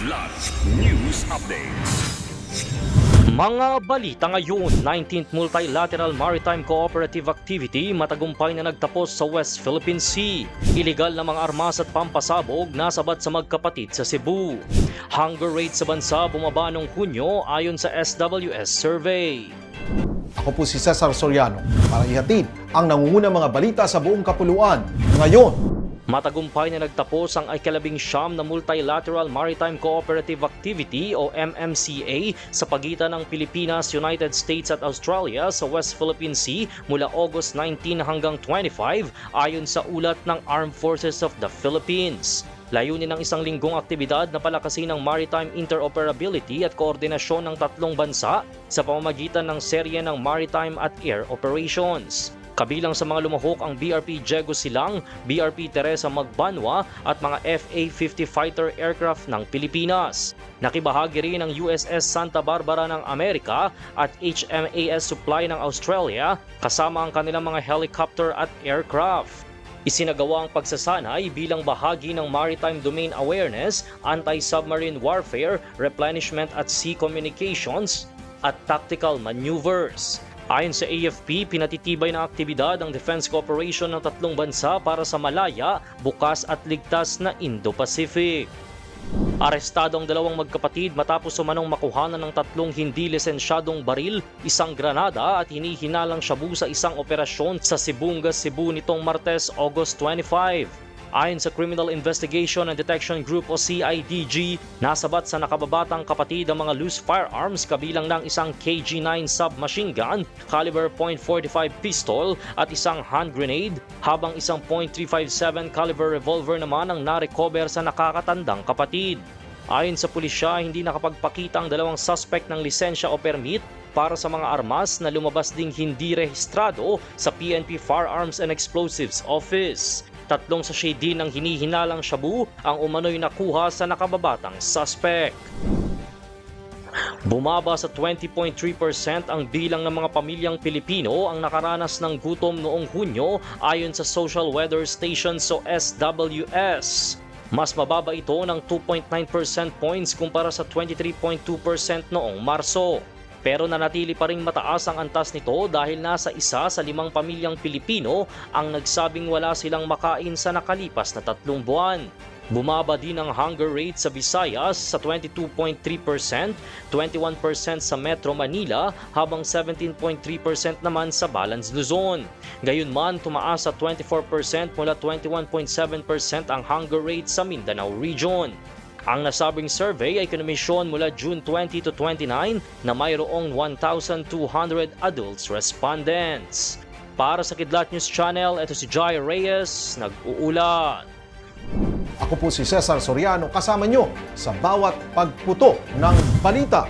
Kidlat News Updates. Mga balita ngayon, 19th Multilateral Maritime Cooperative Activity matagumpay na nagtapos sa West Philippine Sea. Iligal na mga armas at pampasabog nasabat sa magkapatid sa Cebu. Hunger rate sa bansa bumaba noong Hunyo ayon sa SWS survey. Ako po si Cesar Soriano para ihatid ang nangungunang mga balita sa buong kapuluan ngayon. Matagumpay na nagtapos ang ika-19 na Multilateral Maritime Cooperative Activity o MMCA sa pagitan ng Pilipinas, United States at Australia sa West Philippine Sea mula August 19 hanggang 25 ayon sa ulat ng Armed Forces of the Philippines. Layunin ng isang linggong aktibidad na palakasin ang maritime interoperability at koordinasyon ng tatlong bansa sa pamamagitan ng serye ng maritime at air operations. Kabilang sa mga lumahok ang BRP Diego Silang, BRP Teresa Magbanwa at mga FA-50 fighter aircraft ng Pilipinas. Nakibahagi rin ang USS Santa Barbara ng Amerika at HMAS Supply ng Australia kasama ang kanilang mga helicopter at aircraft. Isinagawa ang pagsasanay bilang bahagi ng Maritime Domain Awareness, Anti-Submarine Warfare, Replenishment at Sea Communications at Tactical Maneuvers. Ayon sa AFP, pinatitibay ng aktibidad ang defense cooperation ng tatlong bansa para sa malaya, bukas at ligtas na Indo-Pacific. Arestado ang dalawang magkapatid matapos umanong makuhanan ng tatlong hindi lisensyadong baril, isang granada at hinihinalang shabu sa isang operasyon sa Sibungas, Cebu nitong Martes, August 25. Ayon sa Criminal Investigation and Detection Group o CIDG, nasabat sa nakababatang kapatid ang mga loose firearms kabilang ng isang KG-9 submachine gun, caliber .45 pistol at isang hand grenade, habang isang .357 caliber revolver naman ang narecover sa nakakatandang kapatid. Ayon sa pulisya, hindi nakapagpakita ang dalawang suspect ng lisensya o permit para sa mga armas na lumabas ding hindi rehistrado sa PNP Firearms and Explosives Office. Tatlong sachet din ng hinihinalang shabu ang umano'y nakuha sa nakababatang suspect. Bumaba sa 20.3% ang bilang ng mga pamilyang Pilipino ang nakaranas ng gutom noong Hunyo ayon sa Social Weather Station o SWS. Mas mababa ito ng 2.9% points kumpara sa 23.2% noong Marso. Pero nanatili pa ring mataas ang antas nito dahil nasa 1 sa 5 pamilyang Pilipino ang nagsabing wala silang makain sa nakalipas na 3 buwan. Bumaba din ang hunger rate sa Visayas sa 22.3%, 21% sa Metro Manila habang 17.3% naman sa Balance Luzon. Gayunman, tumaas sa 24% mula 21.7% ang hunger rate sa Mindanao Region. Ang nasabing survey ay kinomisyon mula June 20 to 29 na mayroong 1,200 adults respondents. Para sa Kidlat News Channel, ito si Jai Reyes, nag-uulat. Ako po si Cesar Soriano kasama nyo sa bawat pagputo ng balita.